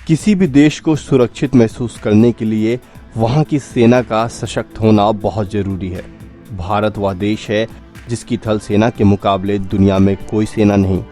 किसी भी देश को सुरक्षित महसूस करने के लिए वहां की सेना का सशक्त होना बहुत जरूरी है। भारत वह देश है जिसकी थल सेना के मुकाबले दुनिया में कोई सेना नहीं।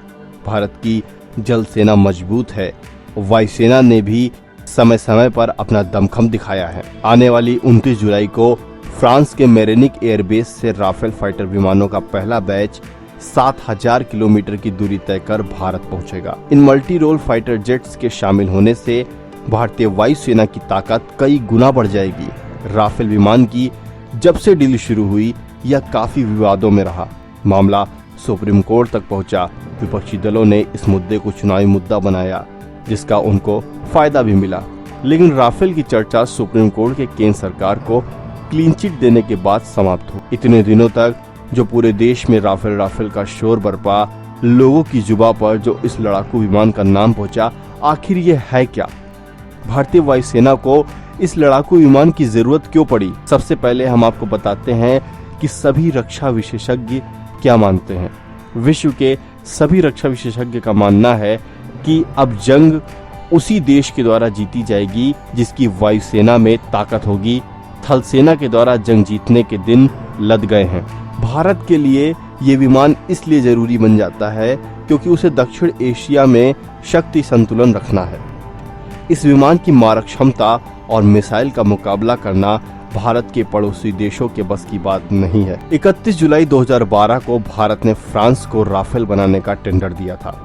भारत की जल सेना मजबूत है। वायुसेना ने भी समय समय पर अपना दमखम दिखाया है। आने वाली 29 जुलाई को फ्रांस के मेरेनिक एयरबेस से राफेल फाइटर विमानों का पहला बैच 7000 किलोमीटर की दूरी तय कर भारत पहुंचेगा। इन मल्टी रोल फाइटर जेट्स के शामिल होने से भारतीय वायुसेना की ताकत कई गुना बढ़ जाएगी। राफेल विमान की जब से डील शुरू हुई यह काफी विवादों में रहा। मामला सुप्रीम कोर्ट तक पहुंचा। विपक्षी दलों ने इस मुद्दे को चुनावी मुद्दा बनाया, जिसका उनको फायदा भी मिला। लेकिन राफेल की चर्चा सुप्रीम कोर्ट के केंद्र सरकार को क्लीन चिट देने के बाद समाप्त हुई। इतने दिनों तक जो पूरे देश में राफेल का शोर बरपा, लोगों की जुबान पर जो इस लड़ाकू विमान का नाम पहुंचा, आखिर ये है क्या? भारतीय वायुसेना को इस लड़ाकू विमान की जरूरत क्यों पड़ी? सबसे पहले हम आपको बताते हैं कि सभी रक्षा विशेषज्ञ क्या मानते हैं। विश्व के सभी रक्षा विशेषज्ञ का मानना है कि अब जंग उसी देश के द्वारा जीती जाएगी जिसकी वायुसेना में ताकत होगी। थल सेना के द्वारा जंग जीतने के दिन लद गए हैं। भारत के लिए ये विमान इसलिए जरूरी बन जाता है क्योंकि उसे दक्षिण एशिया में शक्ति संतुलन रखना है। इस विमान की मारक क्षमता और मिसाइल का मुकाबला करना भारत के पड़ोसी देशों के बस की बात नहीं है। 31 जुलाई 2012 को भारत ने फ्रांस को राफेल बनाने का टेंडर दिया था।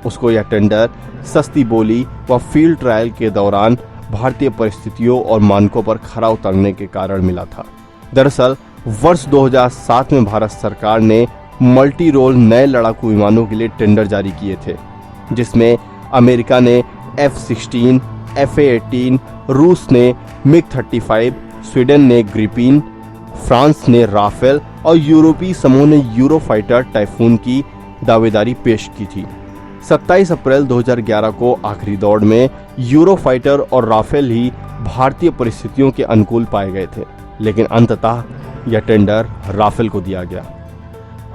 उसको यह टेंडर सस्ती बोली व फील्ड ट्रायल के दौरान भारतीय परिस्थितियों और मानकों पर खरा उतरने के कारण मिला था। दरअसल वर्ष 2007 में भारत सरकार ने मल्टी रोल नए लड़ाकू विमानों के लिए टेंडर जारी किए थे, जिसमें अमेरिका ने F-16, F-18, रूस ने MiG-35, स्वीडन ने ग्रिपेन, फ्रांस ने राफेल और यूरोपीय समूह ने यूरोफाइटर टाइफून की दावेदारी पेश की थी। 27 अप्रैल 2011 को आखिरी दौड़ में यूरोफाइटर और राफेल ही भारतीय परिस्थितियों के अनुकूल पाए गए थे, लेकिन अंततः यह टेंडर राफेल को दिया गया।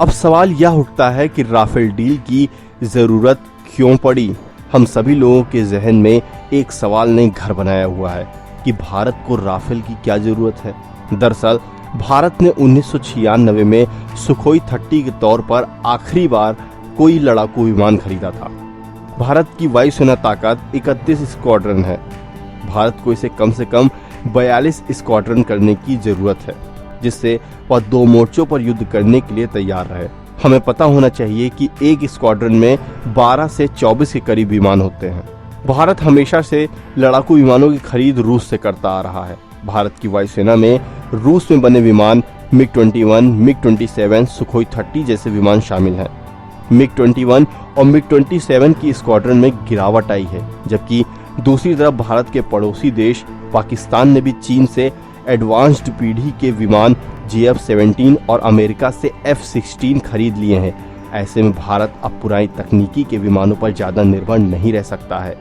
अब सवाल यह उठता है कि राफेल डील की जरूरत क्यों पड़ी? हम सभी लोगों के जहन में एक सवाल ने घर बनाया हुआ है कि भारत को राफेल की क्या जरूरत है। दरअसल भारत ने 1996 में सुखोई 30 के तौर पर आखिरी बार कोई लड़ाकू विमान खरीदा था। भारत की वायुसेना ताकत 31 स्क्वाड्रन है। भारत को इसे कम से कम 42 स्क्वाड्रन करने की जरूरत है, जिससे वह 2 मोर्चों पर युद्ध करने के लिए तैयार रहे। हमें पता होना चाहिए कि एक स्क्वाड्रन में 12 से 24 के करीब विमान होते हैं। भारत हमेशा से लड़ाकू विमानों की खरीद रूस से करता आ रहा है। भारत की वायुसेना में रूस में बने विमान MiG-21, MiG-27, सुखोई 30 जैसे विमान शामिल हैं। MiG-21 और MiG-27 की स्क्वाड्रन में गिरावट आई है, जबकि दूसरी तरफ भारत के पड़ोसी देश पाकिस्तान ने भी चीन से एडवांस्ड पीढ़ी के विमान JF-17 और अमेरिका से F-16 खरीद लिए हैं। ऐसे में भारत अब पुरानी तकनीकी के विमानों पर ज्यादा निर्भर नहीं रह सकता है।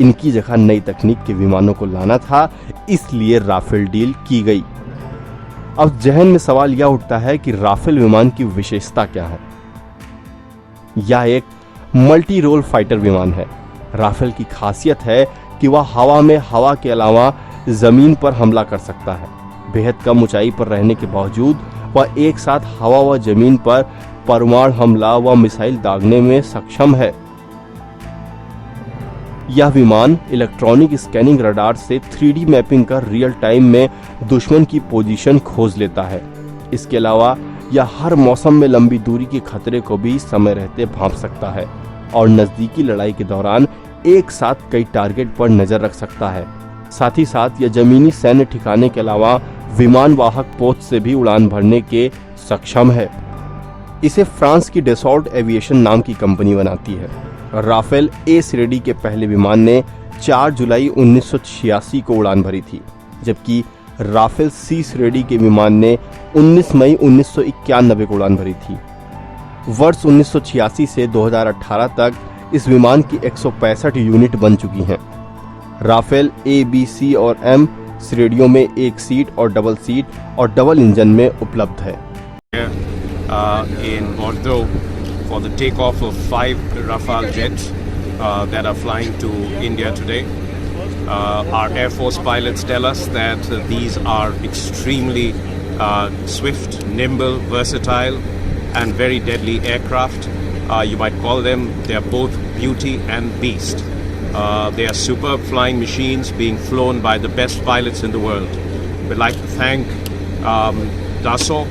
इनकी जगह नई तकनीक के विमानों को लाना था, इसलिए राफेल डील की गई। अब जहन में सवाल यह उठता है कि राफेल विमान की विशेषता क्या है? यह एक मल्टी रोल फाइटर विमान है। राफेल की खासियत है कि वह हवा में हवा के अलावा जमीन पर हमला कर सकता है। बेहद कम ऊंचाई पर रहने के बावजूद वह एक साथ हवा व जमीन पर परमाणु हमला व मिसाइल दागने में सक्षम है। यह विमान इलेक्ट्रॉनिक स्कैनिंग रडार से 3D मैपिंग कर रियल टाइम में दुश्मन की पोजीशन खोज लेता है। इसके अलावा यह हर मौसम में लंबी दूरी के खतरे को भी समय रहते भांप सकता है और नजदीकी लड़ाई के दौरान एक साथ कई टारगेट पर नजर रख सकता है। साथ ही साथ यह जमीनी सैन्य ठिकाने के अलावा विमान वाहक पोत से भी उड़ान भरने के सक्षम है। इसे फ्रांस की डेसॉल्ट एविएशन नाम की कंपनी बनाती है। राफेल ए श्रेणी के पहले विमान ने 4 जुलाई 1986 को उड़ान भरी थी, जबकि राफेल सी श्रेणी के विमान ने 19 मई 1991 को उड़ान भरी थी। वर्ष 1986 से 2018 तक इस विमान की 165 यूनिट बन चुकी हैं। राफेल ए, बी, सी और एम श्रेणियों में एक सीट और डबल सीट और डबल इंजन में उपलब्ध है। In Bordeaux for the takeoff of 5 Rafale jets that are flying to India today. Our Air Force pilots tell us that these are extremely swift, nimble, versatile, and very deadly aircraft. You might call them, they are both beauty and beast. They are superb flying machines being flown by the best pilots in the world. We'd like to thank Dassault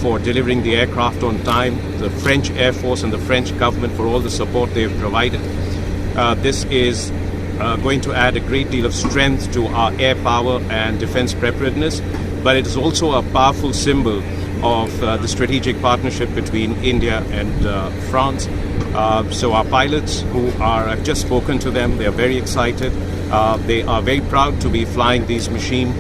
for delivering the aircraft on time, the French Air Force and the French government for all the support they've provided. This is going to add a great deal of strength to our air power and defense preparedness, but it is also a powerful symbol of the strategic partnership between India and France. So our pilots I've just spoken to them, they are very excited. They are very proud to be flying these machines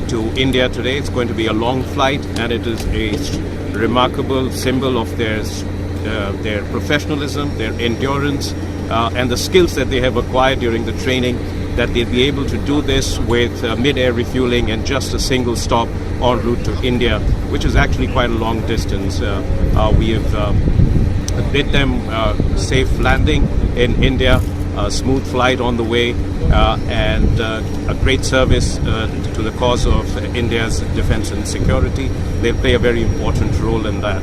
to India today. It's going to be a long flight, and it is a remarkable symbol of their professionalism, their endurance, and the skills that they have acquired during the training, that they'll be able to do this with mid-air refueling and just a single stop en route to India, which is actually quite a long distance. We have bid them safe landing in India, a smooth flight on the way, and a great service to the cause of India's defense and security. They'll play a very important role in that.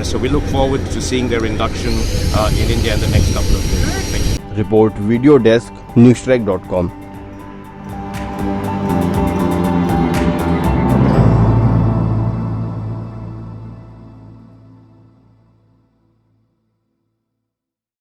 So we look forward to seeing their induction in India in the next couple of days. Thank you. Report Video Desk, newstrike.com.